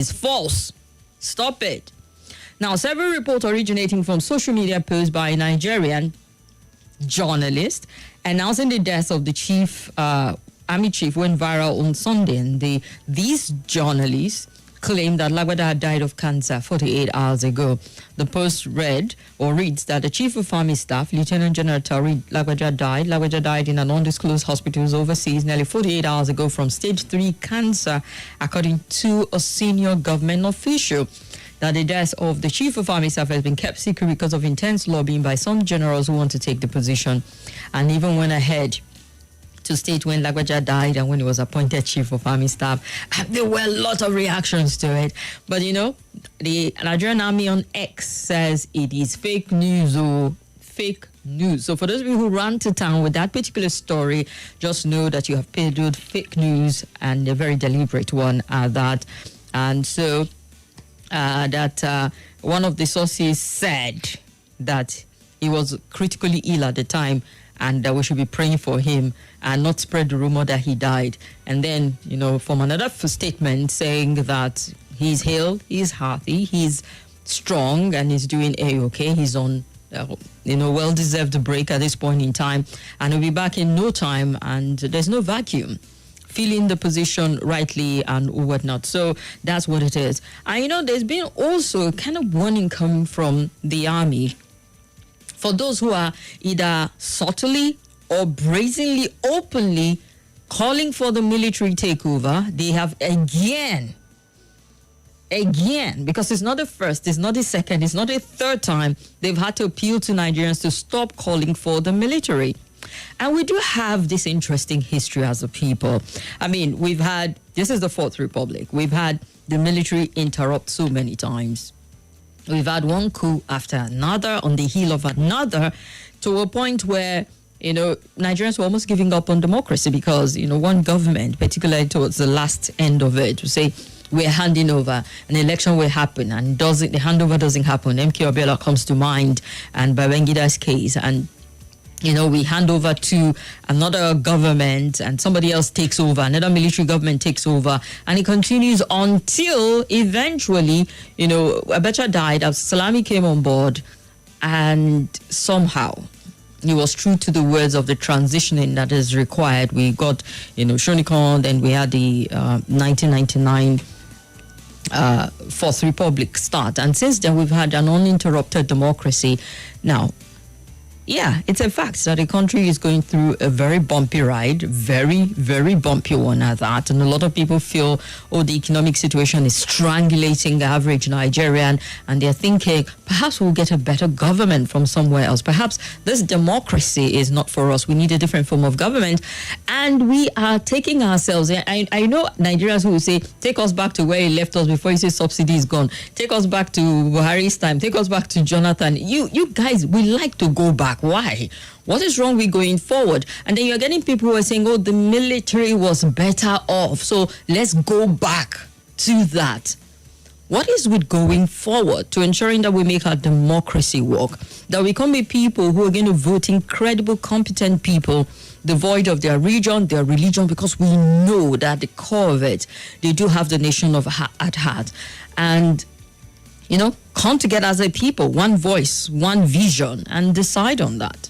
is false. Stop it. Now, several reports originating from social media posts by a Nigerian journalist announcing the death of the army chief went viral on Sunday. And these journalists claimed that Lagwada had died of cancer 48 hours ago. The post reads that the chief of army staff, Lieutenant General Tauri Lagwada died. Lagwada died in an undisclosed hospital overseas nearly 48 hours ago from stage 3 cancer, according to a senior government official. That the death of the chief of army staff has been kept secret because of intense lobbying by some generals who want to take the position, and even went ahead to state when Lagwaja died and when he was appointed chief of army staff. There were a lot of reactions to it. But, the Nigerian Army on X says it is fake news or fake news. So for those of you who ran to town with that particular story, just know that you have peddled fake news, and a very deliberate one at that. And so one of the sources said that he was critically ill at the time, and that we should be praying for him and not spread the rumor that he died. And then, from another statement saying that he's healed, he's healthy, he's strong, and he's doing A-okay. He's on, well-deserved break at this point in time, and he'll be back in no time, and there's no vacuum. Filling the position rightly and whatnot. So that's what it is. And, there's been also a kind of warning coming from the army for those who are either subtly or brazenly, openly calling for the military takeover. They have again, because it's not the first, it's not the second, it's not the third time, they've had to appeal to Nigerians to stop calling for the military. And we do have this interesting history as a people. This is the Fourth Republic. We've had the military interrupt so many times. We've had one coup after another on the heel of another, to a point where, Nigerians were almost giving up on democracy because, one government, particularly towards the last end of it, to say, we're handing over, an election will happen, and the handover doesn't happen. MK Obiora comes to mind, and Babangida's case, and we hand over to another government and somebody else takes over, another military government takes over, and it continues until eventually, Abacha died, Salami came on board, and somehow he was true to the words of the transitioning that is required. We got, Shonikon, then we had the 1999 Fourth Republic start, and since then we've had an uninterrupted democracy. Now, yeah, it's a fact that the country is going through a very bumpy ride, very, very bumpy one at that. And a lot of people feel, the economic situation is strangulating the average Nigerian. And they're thinking, perhaps we'll get a better government from somewhere else. Perhaps this democracy is not for us. We need a different form of government. And we are taking ourselves, I know Nigerians who will say, take us back to where he left us before he says subsidy is gone. Take us back to Buhari's time. Take us back to Jonathan. You guys, we like to go back. Why? What is wrong with going forward? And then you're getting people who are saying, the military was better off, so let's go back to that. What is with going forward to ensuring that we make our democracy work? That we can be people who are going to vote incredible, competent people, devoid of their region, their religion, because we know that at the core of it, they do have the nation at heart. And come together as a people, one voice, one vision, and decide on that.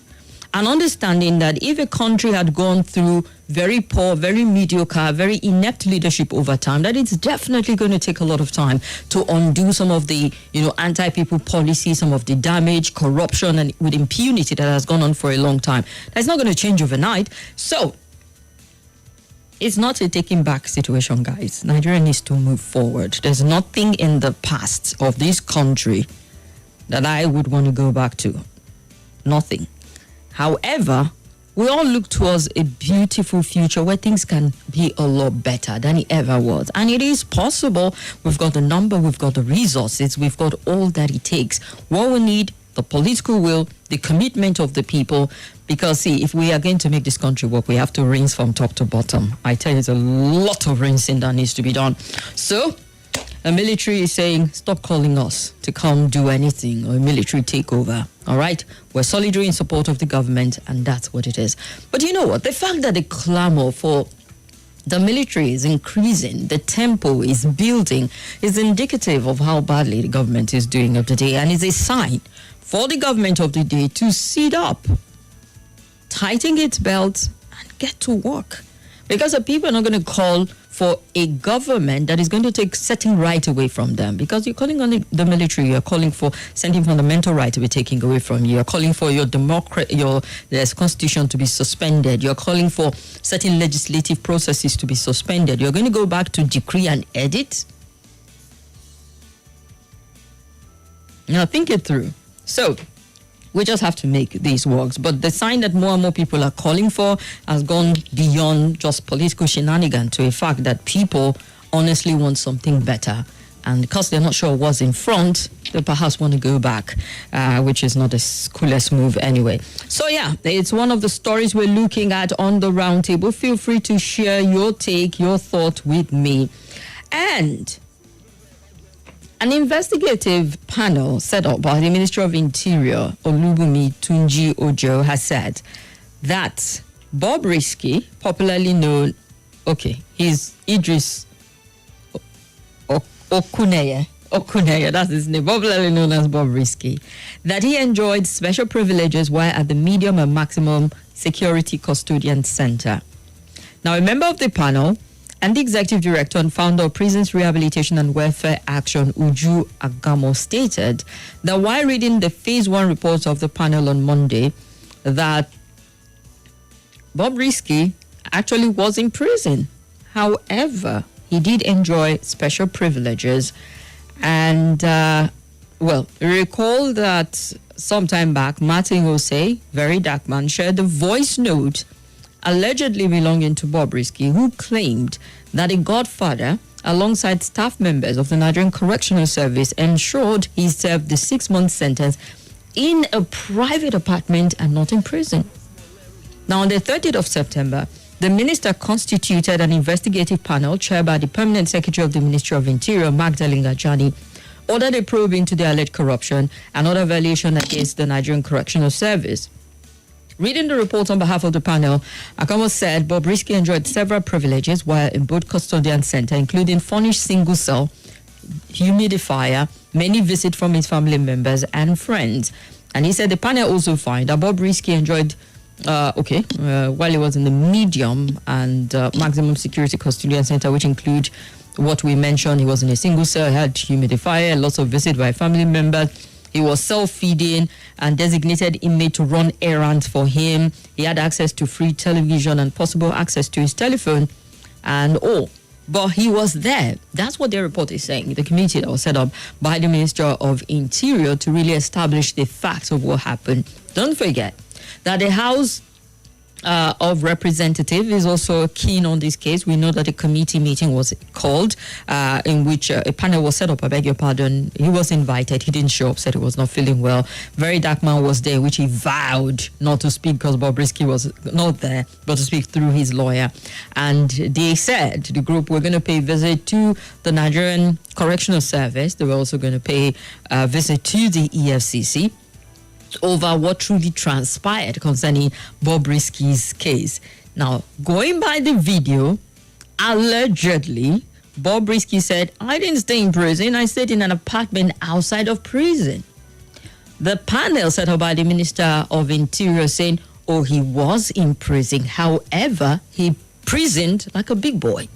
And understanding that if a country had gone through very poor, very mediocre, very inept leadership over time, that it's definitely going to take a lot of time to undo some of the, anti-people policy, some of the damage, corruption, and with impunity that has gone on for a long time. That's not going to change overnight. So, it's not a taking back situation, guys. Nigeria needs to move forward. There's nothing in the past of this country that I would want to go back to. Nothing. However, we all look towards a beautiful future where things can be a lot better than it ever was. And it is possible. We've got the number, we've got the resources, we've got all that it takes. What we need, the political will, the commitment of the people. Because, see, if we are going to make this country work, we have to rinse from top to bottom. I tell you, there's a lot of rinsing that needs to be done. So, the military is saying, stop calling us to come do anything or a military takeover. All right? We're solidly in support of the government, and that's what it is. But you know what? The fact that the clamor for The military is increasing, the tempo is building, is indicative of how badly the government is doing of the day, and is a sign for the government of the day to sit up, tighten its belt, and get to work. Because the people are not going to call for a government that is going to take certain right away from them. Because you're calling on the military, you're calling for certain fundamental right to be taken away from you. You're calling for your constitution to be suspended. You're calling for certain legislative processes to be suspended. You're going to go back to decree and edit. Now think it through. So we just have to make these works. But the sign that more and more people are calling for has gone beyond just political shenanigans to a fact that people honestly want something better. And because they're not sure what's in front, they perhaps want to go back, which is not the coolest move anyway. So yeah, it's one of the stories we're looking at on the roundtable. Feel free to share your take, your thought with me. And an investigative panel set up by the Ministry of Interior, Olubunmi Tunji Ojo, has said that Bob Riski, popularly known, he's Idris Okuneye, that's his name, popularly known as Bob Riski, that he enjoyed special privileges while at the medium and maximum security custodian center. Now, a member of the panel and the executive director and founder of Prisons Rehabilitation and Welfare Action, Uju Agamo, stated that while reading the phase 1 reports of the panel on Monday, that Bob Riski actually was in prison. However, he did enjoy special privileges. And, recall that sometime back, Martin Osei, very dark man, shared a voice note allegedly belonging to Bob Riski, who claimed that a godfather, alongside staff members of the Nigerian Correctional Service, ensured he served the 6-month sentence in a private apartment and not in prison. Now, on the 30th of September, the minister constituted an investigative panel chaired by the Permanent Secretary of the Ministry of Interior, Magdalene Ajani, ordered a probe into the alleged corruption and other violations against the Nigerian Correctional Service. Reading the report on behalf of the panel, Akamo said Bob Riski enjoyed several privileges while in both custodian center, including furnished single cell, humidifier, many visits from his family members and friends. And he said the panel also found that Bob Riski enjoyed, while he was in the medium and maximum security custodian center, which include what we mentioned, he was in a single cell, had humidifier, lots of visits by family members. He was self-feeding and designated inmate to run errands for him. He had access to free television and possible access to his telephone and all. But he was there. That's what their report is saying. The committee that was set up by the Minister of Interior to really establish the facts of what happened. Don't forget that the House of Representatives is also keen on this case. We know that a committee meeting was called in which a panel was set up. I beg your pardon. He was invited. He didn't show up, said he was not feeling well. Very dark man was there, which he vowed not to speak because Bob Riski was not there, but to speak through his lawyer. And they said, the group, were going to pay a visit to the Nigerian Correctional Service. They were also going to pay a visit to the EFCC over what truly transpired concerning Bob Riski's case. Now, going by the video, allegedly, Bob Riski said, I didn't stay in prison, I stayed in an apartment outside of prison. The panel set up by the Minister of Interior saying, he was in prison. However, he prisoned like a big boy.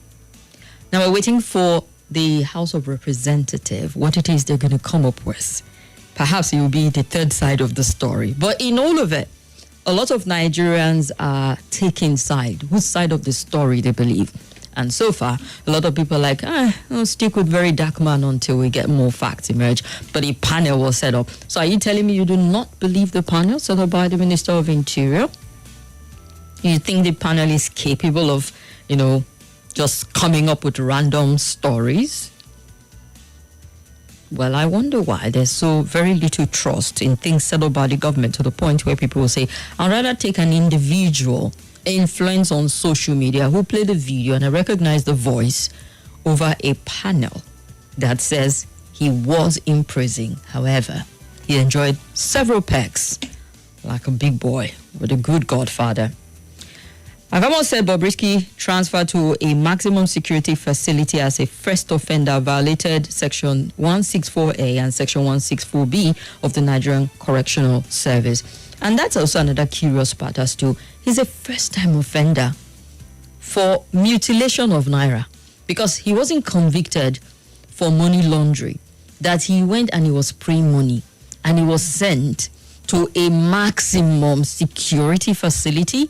Now, we're waiting for the House of Representatives, what it is they're going to come up with. Perhaps it will be the third side of the story. But in all of it, a lot of Nigerians are taking side. Whose side of the story they believe? And so far, a lot of people are like, I'll stick with very dark man until we get more facts emerge. But a panel was set up. So are you telling me you do not believe the panel set up by the Minister of Interior? You think the panel is capable of, just coming up with random stories? Well, I wonder why there's so very little trust in things set up by the government to the point where people will say, I'd rather take an individual influence on social media who play the video and I recognize the voice over a panel that says he was in prison. However, he enjoyed several perks like a big boy with a good godfather. Avamo said Bob Riski transferred to a maximum security facility as a first offender violated Section 164A and Section 164B of the Nigerian Correctional Service. And that's also another curious part as to he's a first-time offender for mutilation of Naira because he wasn't convicted for money laundering, that he went and he was spraying money and he was sent to a maximum security facility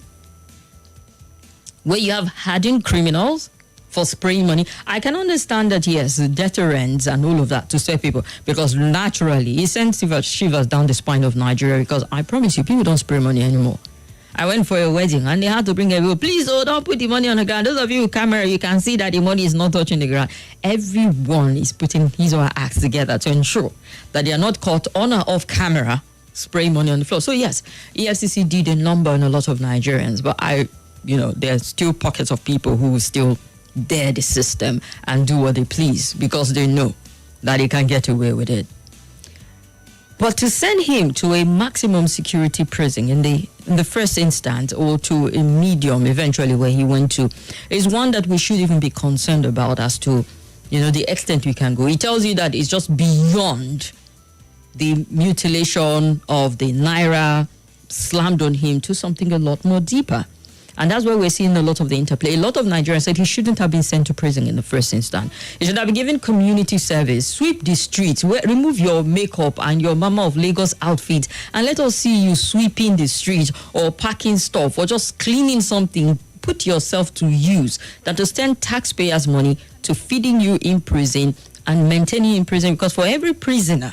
where you have hardened criminals for spraying money. I can understand that, yes, deterrence and all of that to save people, because naturally it sends shivers down the spine of Nigeria, because I promise you, people don't spray money anymore. I went for a wedding and they had to bring everyone, please, don't put the money on the ground. Those of you with camera, you can see that the money is not touching the ground. Everyone is putting his or her acts together to ensure that they are not caught on or off camera spraying money on the floor. So yes, EFCC did a number on a lot of Nigerians, but there's still pockets of people who will still dare the system and do what they please because they know that they can get away with it. But to send him to a maximum security prison in the first instance, or to a medium eventually where he went to, is one that we should even be concerned about as to, the extent we can go. It tells you that it's just beyond the mutilation of the Naira slammed on him to something a lot more deeper. And that's where we're seeing a lot of the interplay. A lot of Nigerians said he shouldn't have been sent to prison in the first instance. He should have been given community service, sweep the streets, remove your makeup and your Mama of Lagos outfit, and let us see you sweeping the street or packing stuff or just cleaning something. Put yourself to use than to spend taxpayers' money to feeding you in prison and maintaining you in prison, because for every prisoner,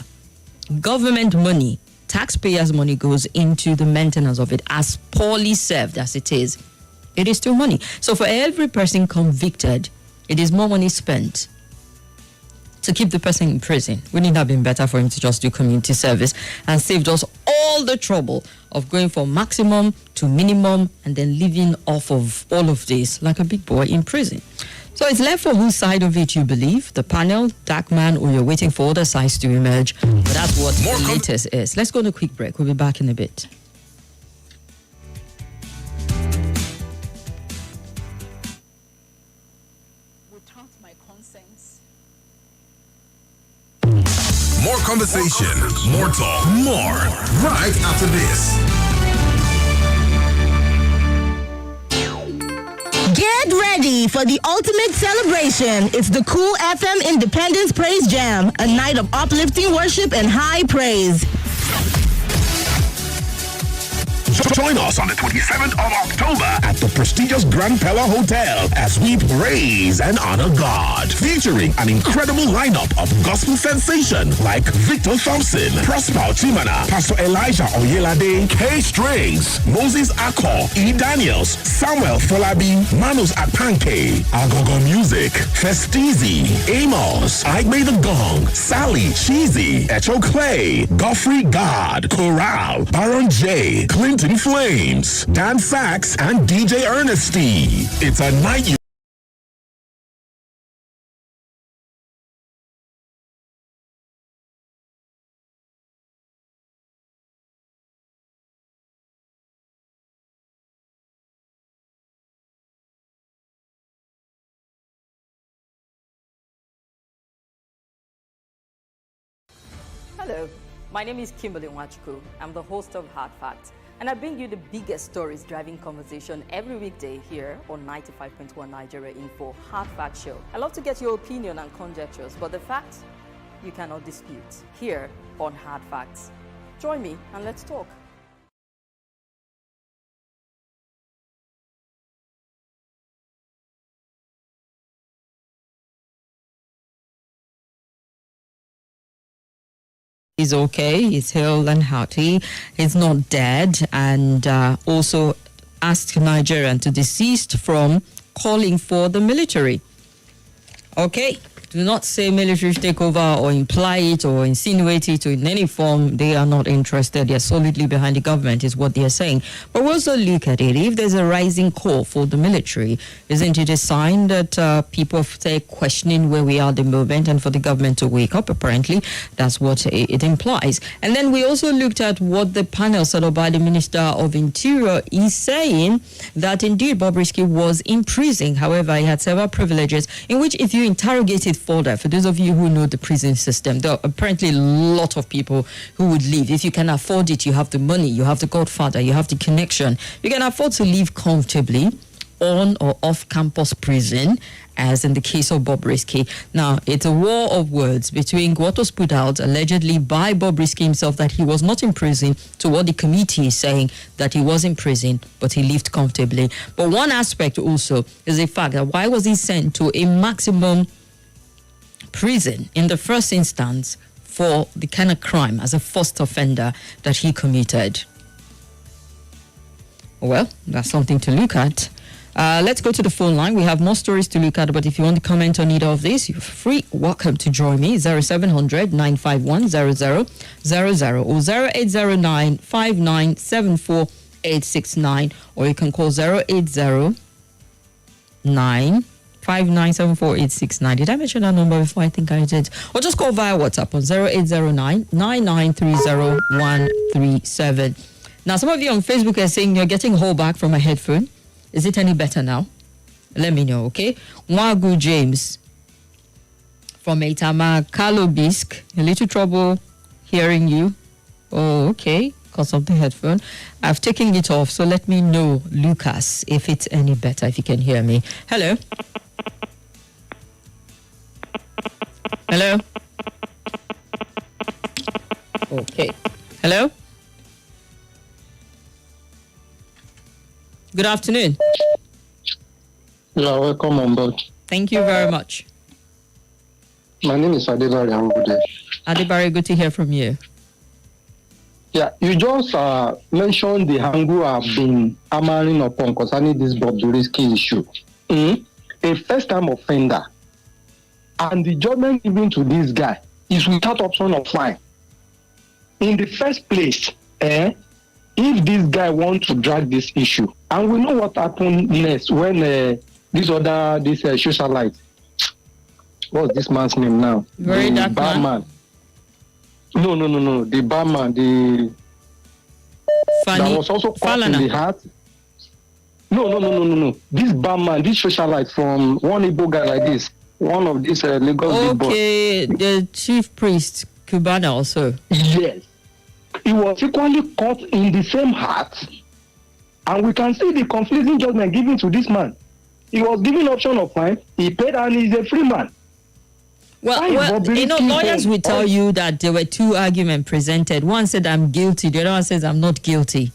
government money, taxpayers' money goes into the maintenance of it. As poorly served as it is still money. So for every person convicted, it is more money spent to keep the person in prison. Wouldn't it have been better for him to just do community service and saved us all the trouble of going from maximum to minimum and then living off of all of this like a big boy in prison? So it's left for whose side of it you believe, the panel, dark man, or you're waiting for other sides to emerge. But that's what the latest is. Let's go on a quick break. We'll be back in a bit. Without my consent. More conversation, more talk, more right after this. Get ready for the ultimate celebration. It's the Cool FM Independence Praise Jam, a night of uplifting worship and high praise. Join us on the 27th of October at the prestigious Grand Pella Hotel as we praise and honor God. Featuring an incredible lineup of gospel sensation like Victor Thompson, Prosper Chimana, Pastor Elijah Oyelade, K Strings, Moses Akko, E. Daniels, Samuel Folabi, Manus Apanke, Agogo Music, Festizi, Amos, I Made the Gong, Sally, Cheesy, Echo Clay, Godfrey God, Corral, Baron J, Clinton Flames, Dan Sachs, and DJ Ernesty. It's a night you... Hello, my name is Kimberly. I'm the host of Hard Facts, and I bring you the biggest stories driving conversation every weekday here on 95.1 Nigeria Info Hard Fact Show. I love to get your opinion and conjectures, but the facts you cannot dispute here on Hard Facts. Join me and let's talk. He's okay, he's healed and healthy, he's not dead, and also asked Nigerian to desist from calling for the military. Okay. Do not say military takeover or imply it or insinuate it in any form. They are not interested. They are solidly behind the government is what they are saying. But we also look at it. If there's a rising call for the military, isn't it a sign that people are questioning where we are at the moment and for the government to wake up? Apparently, that's what it implies. And then we also looked at what the panel set up by the Minister of Interior is saying, that indeed Bob Riski was in prison. However, he had several privileges in which if you interrogate it further, for those of you who know the prison system, there are apparently a lot of people who would leave. If you can afford it, you have the money, you have the godfather, you have the connection, you can afford to live comfortably on or off campus prison, as in the case of Bob Riski. Now, it's a war of words between what was put out allegedly by Bob Riski himself that he was not in prison to what the committee is saying that he was in prison, but he lived comfortably. But one aspect also is the fact that why was he sent to a maximum prison in the first instance for the kind of crime as a first offender that he committed? Well, that's something to look at. Let's go to the phone line. We have more stories to look at, but if you want to comment on either of these, you're free. Welcome to join me. 0700 951 0000 or 0809 5974 869, or you can call 0809 5974-869. Did I mention that number before? I think I did. Or just call via WhatsApp on 0809-9930-137. Now, some of you on Facebook are saying you're getting hold back from a headphone. Is it any better now? Let me know, okay? Wagu James from Eitama Kalobisk. A little trouble hearing you. Oh, okay. Because of the headphone. I've taken it off, so let me know, Lucas, if it's any better, if you can hear me. Hello? Hello? Okay. Hello? Good afternoon. Yeah, welcome on board. Thank you very much. My name is Adebari Amude. Adebari, good to hear from you. Yeah, you just mentioned the angle I've been hammering upon concerning this Bob Riski issue. A first-time offender, and the judgment given to this guy is without option of fine. In the first place, if this guy wants to drag this issue, and we know what happened next when this socialite, what's this man's name now? Very the dark barman. No. The barman, that was also caught in the heart. No. This barman, this socialite from one Igbo guy like this, one of these Lagos big boys. Okay, the chief priest, Cubana also. Yes. He was equally caught in the same heart. And we can see the conflicting judgment given to this man. He was given option of fine, he paid, and he's a free man. Well, lawyers will tell you that there were two arguments presented. One said, I'm guilty. The other one says, I'm not guilty.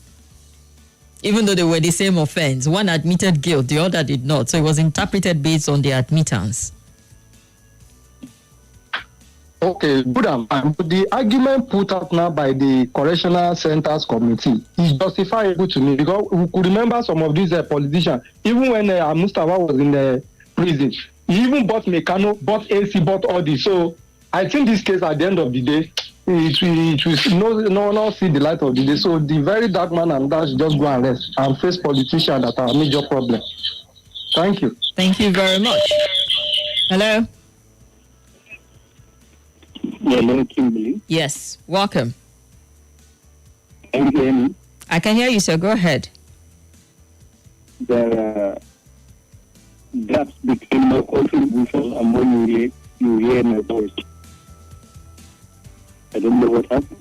Even though they were the same offense. One admitted guilt, the other did not. So it was interpreted based on the admittance. Okay, good and fine. But the argument put out now by the Correctional Centers Committee is justifiable to me, because we could remember some of these politicians, even when Mustafa was in the prison. He even bought Meccano, bought AC, bought all this. So I think this case, at the end of the day, it will not see the light of the day. So the very dark man and that should just go and rest and face politicians that are a major problem. Thank you. Thank you very much. Hello? Hello, Kimberly. Yes, welcome. Can you hear me? I can hear you, sir. Go ahead. There are gaps between my contribution and when you hear my voice. I don't know what happened.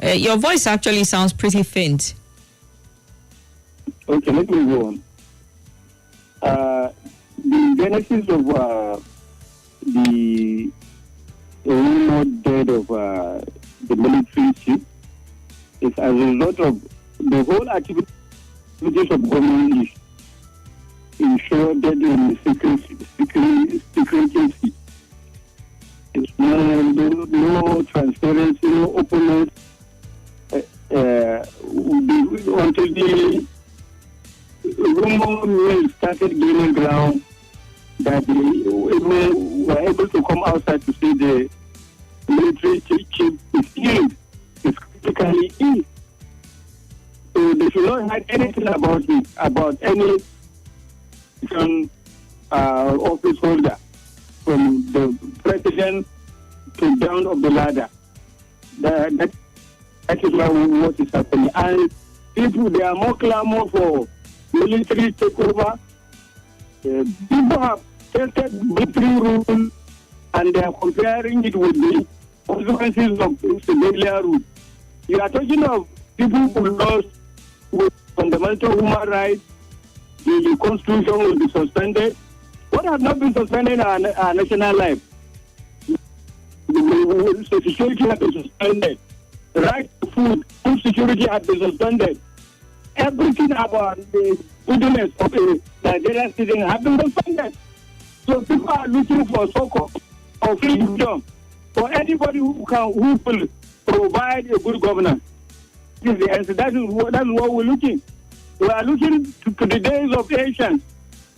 Your voice actually sounds pretty faint. Okay, let me go on. The benefits of the rumored death of the military chief is as a result of the whole activities of government is ensured that in secrecy. It's no transparency, no openness until the rumor mill started gaining ground that they were able to come outside to say the military chief is ill, is critically ill. So they should not hide anything about it, about any office holder, from the president to down of the ladder. That is what is happening. And people, they are more clamor for military takeover. People have tested military rule and they are comparing it with the consequences of civilian rule. You are talking of people who lost with fundamental human rights, the constitution will be suspended. What has not been suspended in our national life? The security has been suspended. The right to food security has been suspended. Everything about the goodness of a Nigerian citizen has been suspended. So people are looking for so-called freedom for anybody who will provide a good governance. This is the answer. That is what we're looking. We are looking to the days of Asians.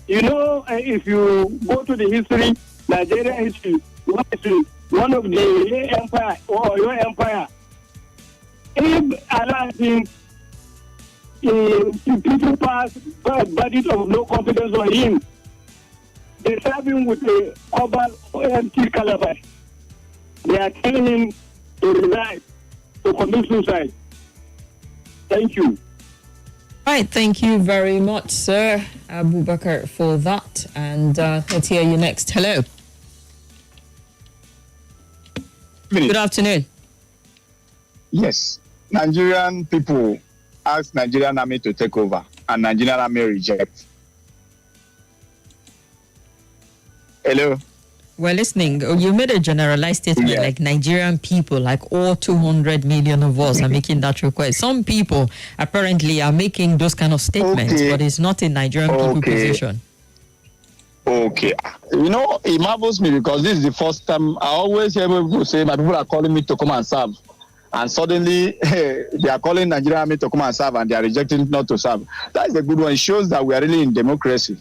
You know, if you go to the history, Nigeria history, one of the empire or your empire, if allowing people pass budget of no confidence on him, they serve him with a oval empty calabash. They are telling him to resign, to commit suicide. Thank you. All right, thank you very much, sir Abubakar, for that. And let's hear you next. Hello. Good afternoon. Yes, Nigerian people ask Nigerian army to take over, and Nigerian army reject. Hello. We're listening. You made a generalized statement like Nigerian people, like all 200 million of us are making that request. Some people apparently are making those kind of statements, but it's not a Nigerian people position. Okay. You know, it marvels me because this is the first time I always hear people say my people are calling me to come and serve. And suddenly they are calling Nigerian army to come and serve and they are rejecting not to serve. That is a good one. It shows that we are really in democracy.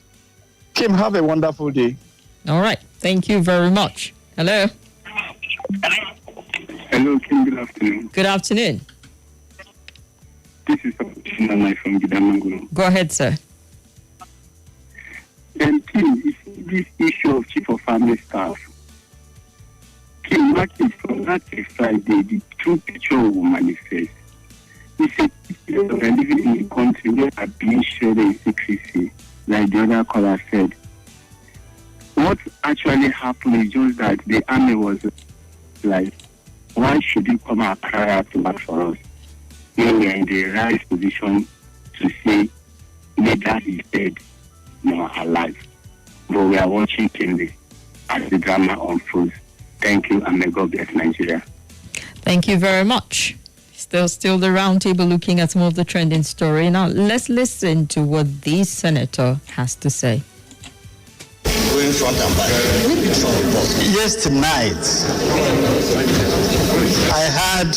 Kim, have a wonderful day. All right. Thank you very much. Hello. Hello, Kim. Good afternoon. Good afternoon. This is Nana from Gidamangulo. Go ahead, sir. And Kim, you see this issue of chief of family staff. Kim, market from that Friday, the true picture will manifest. It's a picture of living in a country where are being shared in secrecy, like the other caller said. What actually happened is just that the army was like, why should you come and cry out to work for us? When we are in the right position to say, my dad is dead, no, alive. But we are watching Kimberly as the drama unfolds. Thank you, and may God bless Nigeria. Thank you very much. Still the roundtable looking at some of the trending story. Now, let's listen to what this senator has to say. Going front and back. Yesterday night, I had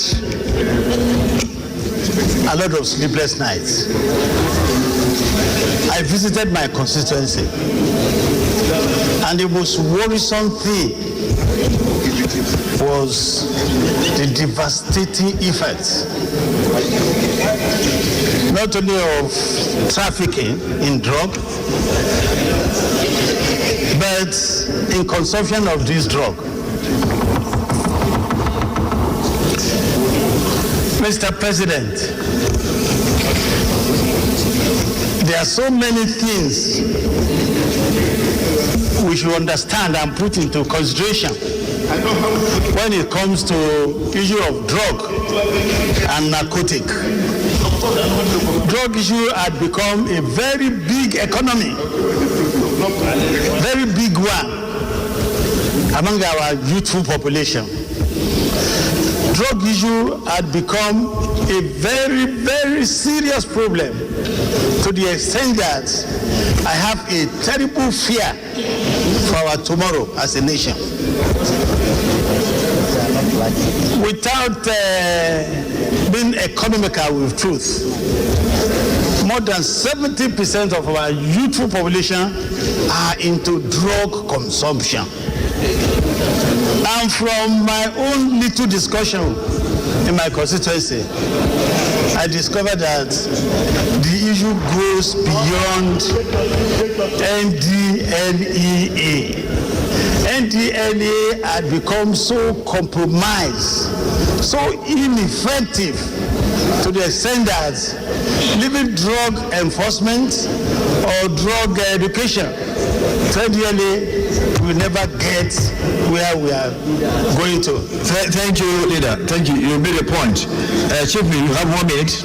a lot of sleepless nights. I visited my constituency, and the most worrisome thing was the devastating effects, not only of trafficking in drug, but in consumption of this drug. Mr. President, there are so many things we should understand and put into consideration when it comes to issue of drug and narcotic. Drug issue had become a very big economy, very big one among our youthful population. Drug issue had become a very, very serious problem to the extent that I have a terrible fear for our tomorrow as a nation. Without being economical with truth, more than 70% of our youthful population are into drug consumption. And from my own little discussion in my constituency, I discovered that the issue goes beyond NDLEA. NDLEA had become so compromised, so ineffective, to the extent that leaving drug enforcement or drug education to NDLEA will never get where we are going to. Thank you, leader. Thank you. You made a point. Chief, you have 1 minute.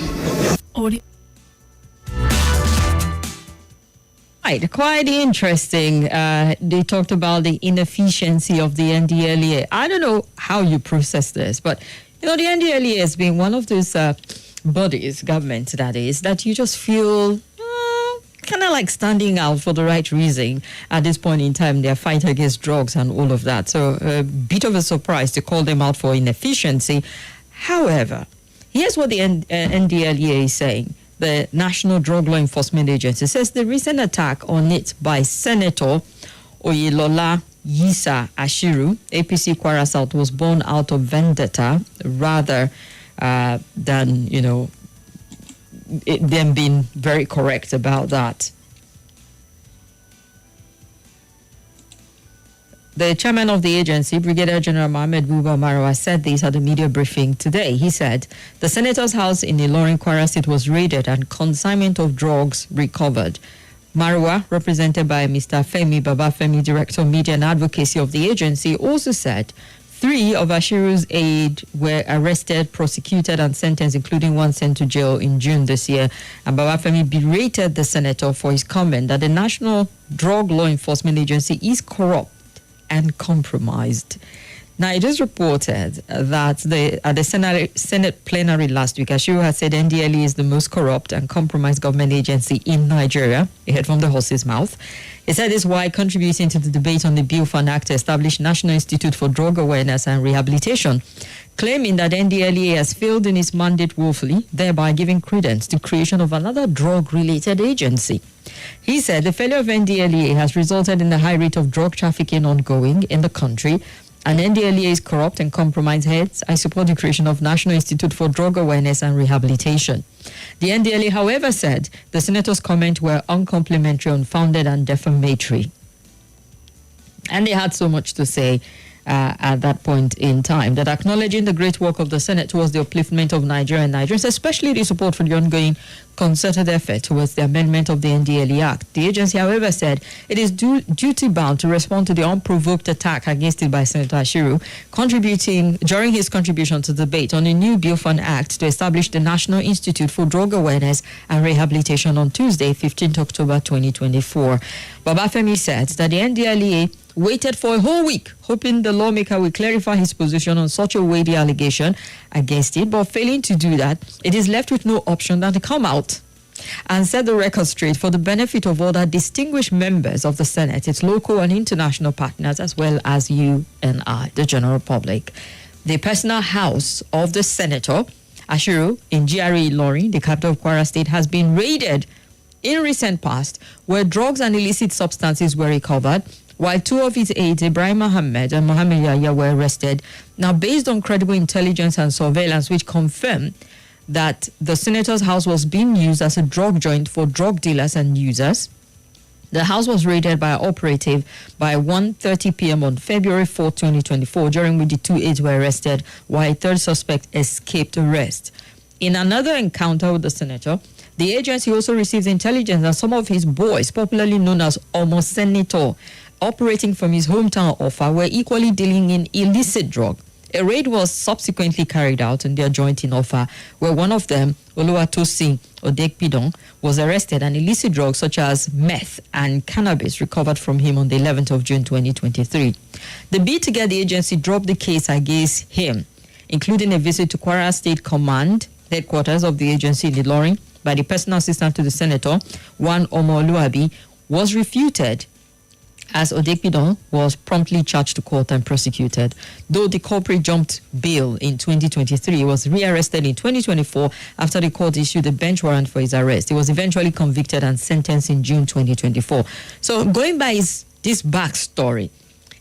Right, quite interesting. They talked about the inefficiency of the NDLEA. I don't know how you process this, but the NDLEA has been one of those bodies, government that is, that you just feel kind of like standing out for the right reason at this point in time, their fight against drugs and all of that. So a bit of a surprise to call them out for inefficiency. However, here's what the NDLEA is saying. The National Drug Law Enforcement Agency says the recent attack on it by Senator Oyelola Yisa Ashiru, APC Kwara South, was born out of vendetta rather than, them being very correct about that. The chairman of the agency, Brigadier General Mohammed Buba Marwa, said this at a media briefing today. He said the senator's house in Ilorin, Kwara State was raided and consignment of drugs recovered. Marwa, represented by Mr. Femi Babafemi, Director of Media and Advocacy of the agency, also said 3 of Ashiru's aides were arrested, prosecuted and sentenced, including one sent to jail in June this year. And Babafemi berated the senator for his comment that the National Drug Law Enforcement Agency is corrupt and compromised. Now, it is reported that at the Senate plenary last week, Ashiru had said NDLEA is the most corrupt and compromised government agency in Nigeria. He heard from the horse's mouth. He said this while contributing to the debate on the bill for an act to establish National Institute for Drug Awareness and Rehabilitation, claiming that NDLEA has failed in its mandate woefully, thereby giving credence to creation of another drug-related agency. He said the failure of NDLEA has resulted in the high rate of drug trafficking ongoing in the country, and NDLEA is corrupt and compromised heads. I support the creation of National Institute for Drug Awareness and Rehabilitation. The NDLEA, however, said the senator's comments were uncomplimentary, unfounded, and defamatory. And they had so much to say at that point in time, that acknowledging the great work of the Senate towards the upliftment of Nigeria and Nigerians, especially the support for the ongoing concerted effort towards the amendment of the NDLEA Act. The agency, however, said it is duty-bound to respond to the unprovoked attack against it by Senator Ashiru, during his contribution to the debate on a new bill for an act to establish the National Institute for Drug Awareness and Rehabilitation on Tuesday, 15th October 2024. Babafemi said that the NDLEA waited for a whole week, hoping the lawmaker will clarify his position on such a weighty allegation against it, but failing to do that, it is left with no option than to come out and set the record straight for the benefit of other distinguished members of the Senate, its local and international partners, as well as you and I, the general public. The personal house of the Senator Ashiru in GRA Ilorin, the capital of Kwara State, has been raided in recent past, where drugs and illicit substances were recovered, while 2 of his aides, Ibrahim Mohammed and Mohammed Yahya, were arrested. Now, based on credible intelligence and surveillance, which confirmed that the senator's house was being used as a drug joint for drug dealers and users, the house was raided by an operative by 1:30 p.m. on February 4, 2024, during which the 2 aides were arrested, while a 3rd suspect escaped arrest. In another encounter with the senator, the agency also received intelligence that some of his boys, popularly known as Omo Senator, operating from his hometown Offa, were equally dealing in illicit drug. A raid was subsequently carried out in their joint in Offa, where one of them, Oluwatosin Odekpidon, was arrested, and illicit drugs such as meth and cannabis recovered from him on the 11th of June 2023. The bid to get the agency dropped the case against him, including a visit to Kwara State Command, headquarters of the agency in Ilorin, by the personal assistant to the senator, One Omoluabi, was refuted as Odekpidon was promptly charged to court and prosecuted. Though the culprit jumped bail in 2023, he was rearrested in 2024 after the court issued a bench warrant for his arrest. He was eventually convicted and sentenced in June 2024. So going by this backstory,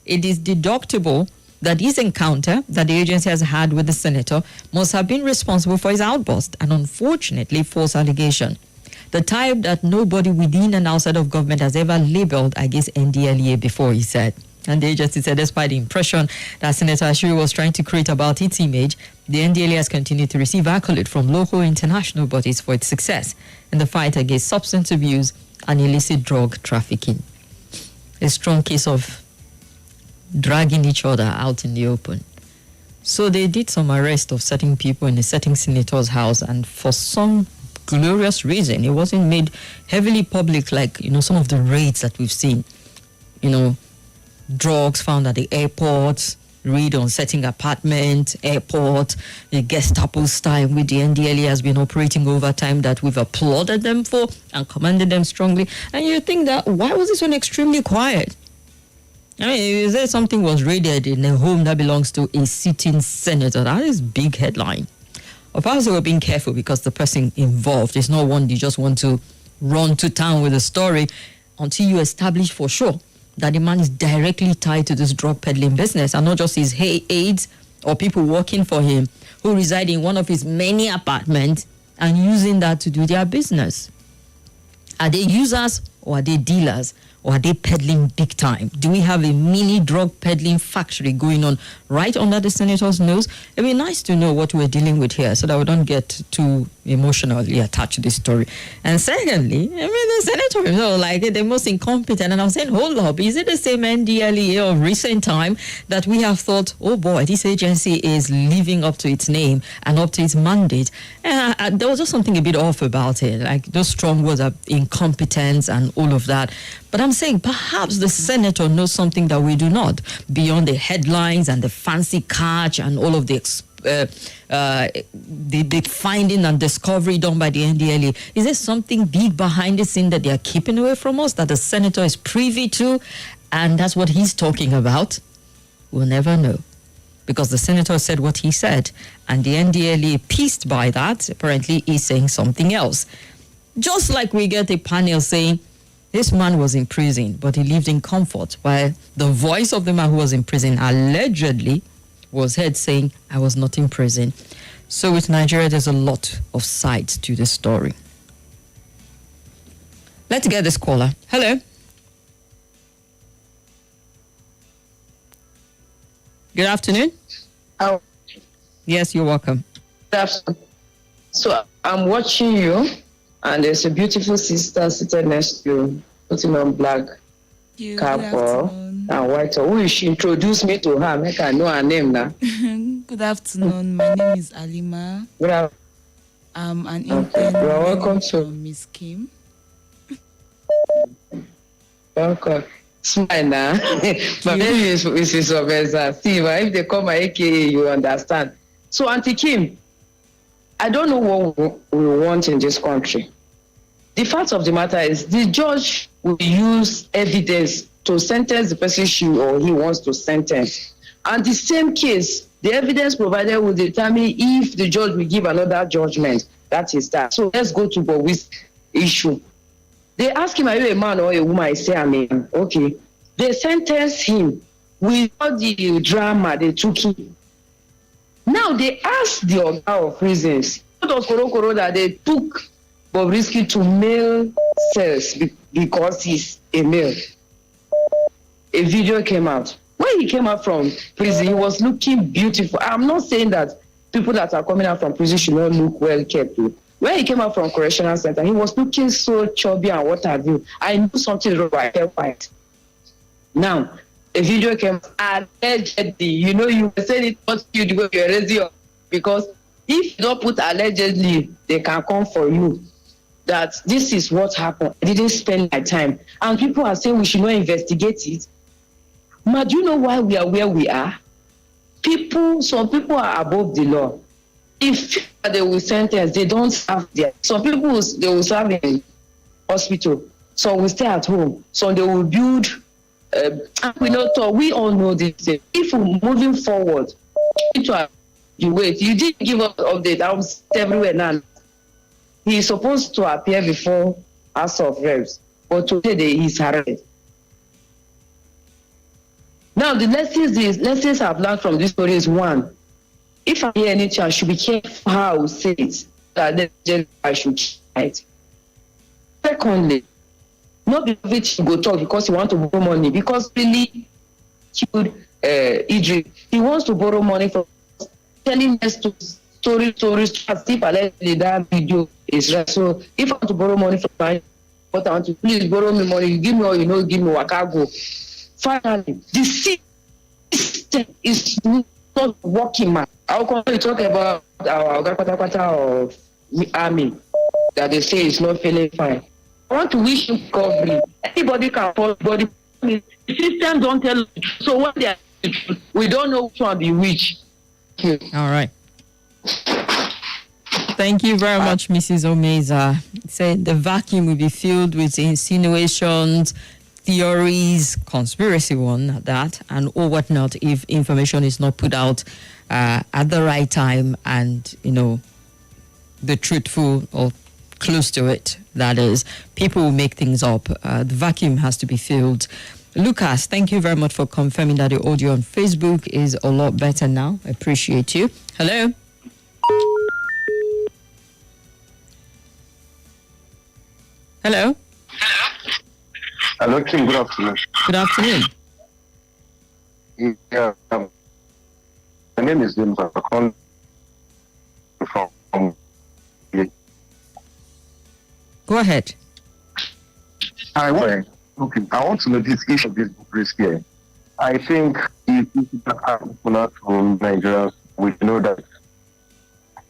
it is deductible that his encounter that the agency has had with the senator must have been responsible for his outburst, and unfortunately false allegation. The type that nobody within and outside of government has ever labeled against NDLEA before, he said. And the agency said despite the impression that Senator Ashiri was trying to create about its image, the NDLEA has continued to receive accolade from local and international bodies for its success in the fight against substance abuse and illicit drug trafficking. A strong case of dragging each other out in the open. So they did some arrest of certain people in a certain senator's house, and for some glorious reason, it wasn't made heavily public like, some of the raids that we've seen. Drugs found at the airport, raid on certain apartment, airport, the Gestapo style with the NDLEA has been operating over time that we've applauded them for and commended them strongly. And you think that, why was this one extremely quiet? I mean, is there something was raided in a home that belongs to a sitting senator? That is big headline. Or perhaps they were being careful because the person involved is not one you just want to run to town with a story until you establish for sure that the man is directly tied to this drug peddling business and not just his aides or people working for him who reside in one of his many apartments and using that to do their business. Are they users or are they dealers? Or are they peddling big time? Do we have a mini drug peddling factory going on right under the senator's nose? It'd be nice to know what we're dealing with here so that we don't get too emotionally attached to this story. And secondly, the senator himself, the most incompetent. And I'm saying, hold up, is it the same NDLEA of recent time that we have thought, oh boy, this agency is living up to its name and up to its mandate? And there was just something a bit off about it, like those strong words of incompetence and all of that. But I'm saying perhaps the senator knows something that we do not, beyond the headlines and the fancy catch and all of the finding and discovery done by the NDLEA. Is there something big behind the scene that they are keeping away from us that the senator is privy to, and that's what he's talking about? We'll never know, because the senator said what he said, and the NDLEA, pieced by that, apparently is saying something else. Just like we get a panel saying, this man was in prison, but he lived in comfort, while the voice of the man who was in prison allegedly was heard saying, I was not in prison. So with Nigeria, there's a lot of sides to the story. Let's get this caller. Hello. Good afternoon. Oh. Yes, you're welcome. So I'm watching you, and there's a beautiful sister sitting next to you, putting on black cap and white. Who is she? Introduce me to her. Make I know her name now. Good afternoon. My name is Alima. Good afternoon. I'm an intern. You are welcome to Miss Kim. Welcome. Smile now. My name is Mrs. Obeza. See, if they call my AKA, you understand. So, Auntie Kim, I don't know what we want in this country. The fact of the matter is the judge will use evidence to sentence the person she or he wants to sentence. And the same case, the evidence provided will determine if the judge will give another judgment. That is that. So let's go to Bobby's issue. They ask him, are you a man or a woman? I say, I'm a man. Okay. They sentenced him without the drama they took him. Now they asked the Oga of Prisons, what was Koro that they took Riski to male cells because he's a male. A video came out. When he came out from prison, he was looking beautiful. I'm not saying that people that are coming out from prison should not look well kept. When he came out from correctional center, he was looking so chubby and what have you. I knew something wrong. I kept quiet. Now, a video came allegedly. You were saying it not you to go to your resume, because if you don't put allegedly, they can come for you. That this is what happened. I didn't spend my time. And people are saying we should not investigate it. But do you know why we are where we are? Some people are above the law. If they will sentence, they don't serve there. Some people, they will serve in hospital. Some will stay at home. Some they will build we know talk. We all know this. If we're moving forward, you wait. You didn't give us update. I was everywhere now. He is supposed to appear before House of Reps, but today he's arrested. Now the lessons I've learned from this story is one: if I hear anything, I should be careful how I say it. That I should it. Secondly, not because which go talk because he want to borrow money, because really killed Idris. He wants to borrow money from telling us to stories as if allegedly that video is right. So if I want to borrow money from my, but I want to please borrow me money, you give me or you know give me wakago. Finally, the system is not working, man. How come we talk about our of army that they say is not feeling fine? I want to wish him recovery. Anybody can fall, but the system don't tell us. So when they are, we don't know which one be which. All right. Thank you very much, Mrs. Omeza. Said the vacuum will be filled with insinuations, theories, conspiracy one at that, and all whatnot if information is not put out at the right time and, you know, the truthful or close to it, that is. People will make things up. The vacuum has to be filled. Lucas, thank you very much for confirming that the audio on Facebook is a lot better now. I appreciate you. Hello? Hello? Hello, Kim. Good afternoon. Good afternoon. Yeah, my name is Denver. From Go ahead. I want to know this issue of this book Riski. I think if we open up to Nigerians, we know that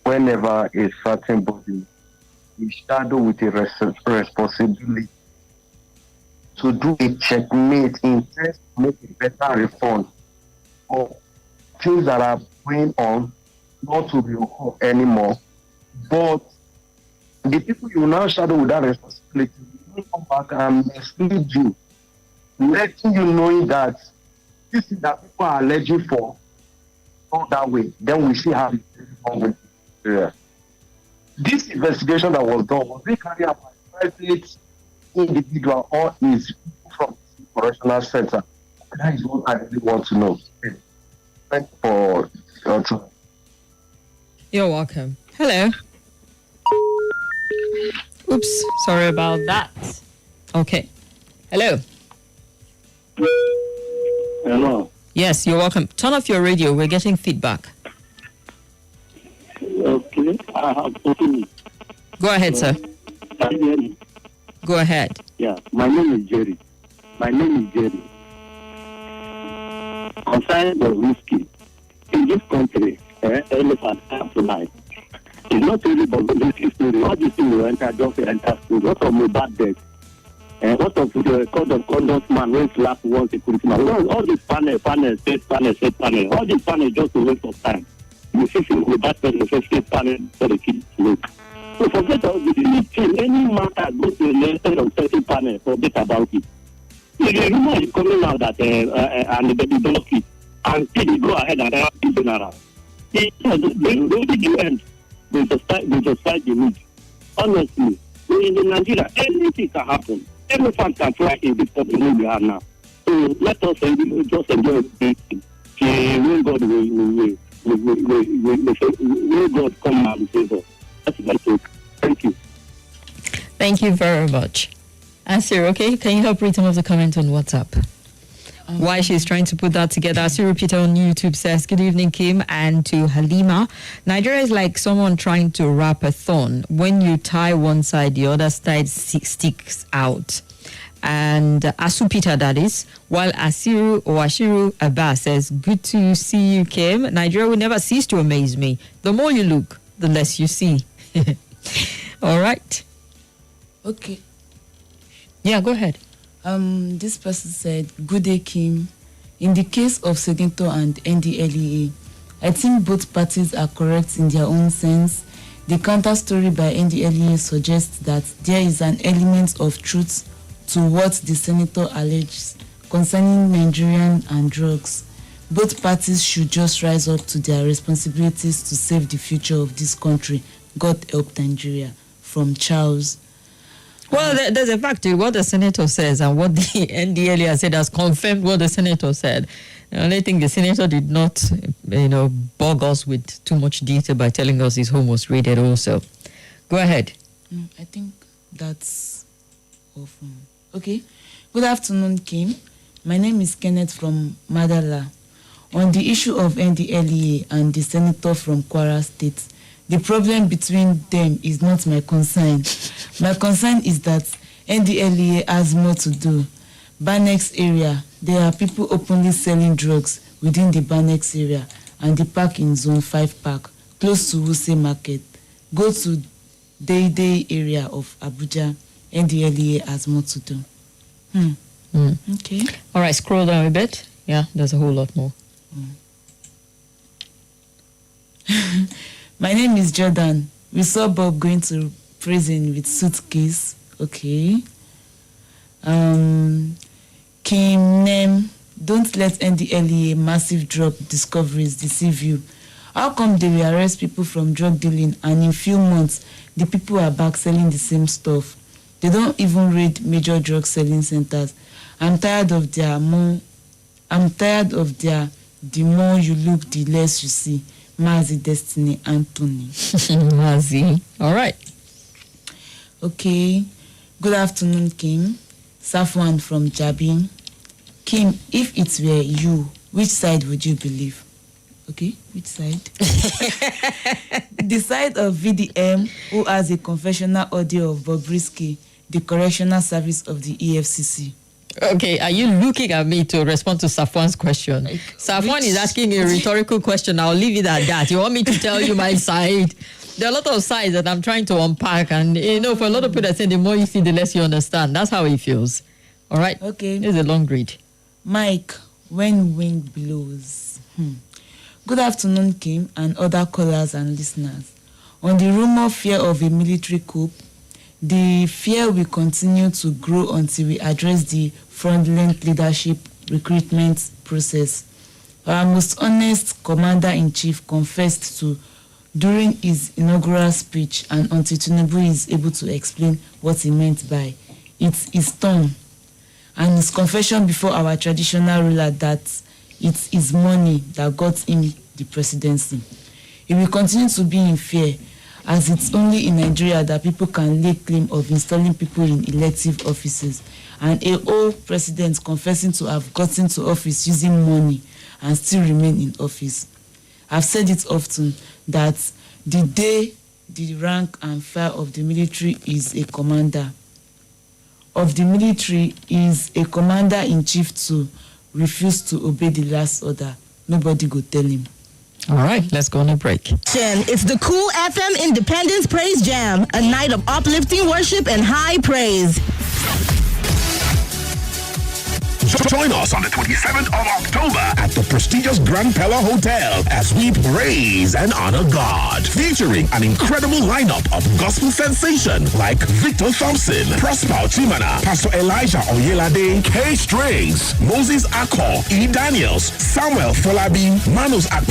whenever a certain body is shadowed with a responsibility to do a checkmate in test to make a better reform or things that are going on not to be occur anymore. But the people you now shadow with that responsibility will come back and mislead you, letting you know that this is that people are alleging for, not that way. Then we see how it's wrong with it. This investigation that was done, was it carried out by private individual or is from the correctional center? That is what I really want to know. Thank you for your time. You're welcome. Hello. Oops, sorry about that. Okay. Hello. Hello. Yes, you're welcome. Turn off your radio. We're getting feedback. Okay. I have opened. Go ahead, sir. Can you hear me? Go ahead. Yeah, my name is Jerry. Concerning the Riski, in this country, elephant have to lie. It's not really about the Riski story. All these things will enter, just enter school. What of my bad death? What of the code of conduct man when slap once a policeman? All these panel, state panel, all these panel just a waste of time. You see, the bad person, state panel for the kids to look. So forget all this. Any matter goes to the level of certain panel, forget about it. The rumor is coming out that and the develop it and still go ahead and have the general. They the end. They just fight the need. Honestly, in Nigeria, anything can happen. Every fact can fly in this country we are now. So let us just enjoy this thing. When God will God come and save us. That's my take. Thank you. Thank you very much. Asir, okay, can you help read some of the comments on WhatsApp? While she's trying to put that together, Asir Peter on YouTube says, good evening, Kim, and to Halima. Nigeria is like someone trying to wrap a thorn. When you tie one side, the other side sticks out. And Asu Peter, that is, while Ashiru Abba says, good to see you, Kim. Nigeria will never cease to amaze me. The more you look, the less you see. All right. Okay. Yeah, go ahead. This person said, good day, Kim. In the case of Senator and NDLEA, I think both parties are correct in their own sense. The counter story by NDLEA suggests that there is an element of truth to what the senator alleges concerning Nigerian and drugs. Both parties should just rise up to their responsibilities to save the future of this country. God help Nigeria. From Charles. Well, there's a fact to what the senator says, and what the NDLEA has said has confirmed what the senator said. The only thing the senator did not, bog us with too much detail by telling us his home was raided also. Go ahead. I think that's all from... Okay. Good afternoon, Kim. My name is Kenneth from Madala. On the issue of NDLEA and the senator from Kwara State, the problem between them is not my concern. My concern is that NDLEA has more to do. Banex area, there are people openly selling drugs within the Banex area and the park in Zone 5 Park, close to Wuse Market. Go to Day area of Abuja, NDLEA has more to do. Okay. All right, scroll down a bit. Yeah, there's a whole lot more. My name is Jordan. We saw Bob going to prison with suitcase. Okay. Kim name. Don't let NDLEA massive drop discoveries deceive you. How come they will arrest people from drug dealing and in few months the people are back selling the same stuff? They don't even raid major drug selling centers. I'm tired of the more you look, the less you see. Mazi Destiny Anthony. Mazi. All right. Okay. Good afternoon, Kim. Safwan from Jabin. Kim, if it were you, which side would you believe? Okay, which side? The side of VDM, who has a confessional audio of Bob Riski, the correctional service of the EFCC. Okay, are you looking at me to respond to Safwan's question? Safwan is asking a rhetorical question. I'll leave it at that. You want me to tell you my side? There are a lot of sides that I'm trying to unpack. And, for a lot of people that say the more you see, the less you understand. That's how it feels. All right? Okay. It's a long read. Mike, when wind blows. Good afternoon, Kim, and other callers and listeners. On the rumor fear of a military coup, the fear will continue to grow until we address the fraudulent leadership recruitment process. Our most honest commander-in-chief confessed to during his inaugural speech, and until Tinubu is able to explain what he meant by it's his turn, and his confession before our traditional ruler that it's his money that got him the presidency. He will continue to be in fear, as it's only in Nigeria that people can lay claim of installing people in elective offices, and a old president confessing to have gotten to office using money and still remain in office. I've said it often that the day the rank and file of the military is a commander in-chief to refuse to obey the last order, nobody go tell him. All right, let's go on a break. It's the Cool FM Independence Praise Jam, a night of uplifting worship and high praise. Join us on the 27th of October at the prestigious Grand Pella Hotel as we praise and honor God. Featuring an incredible lineup of gospel sensation like Victor Thompson, Prosper Chimana, Pastor Elijah Oyelade, K Strings, Moses Akko, E. Daniels, Samuel Folabi, Manus Ak.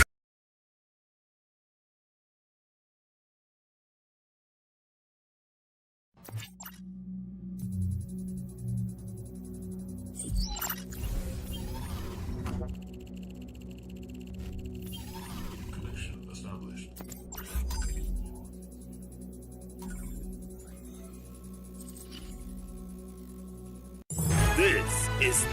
This is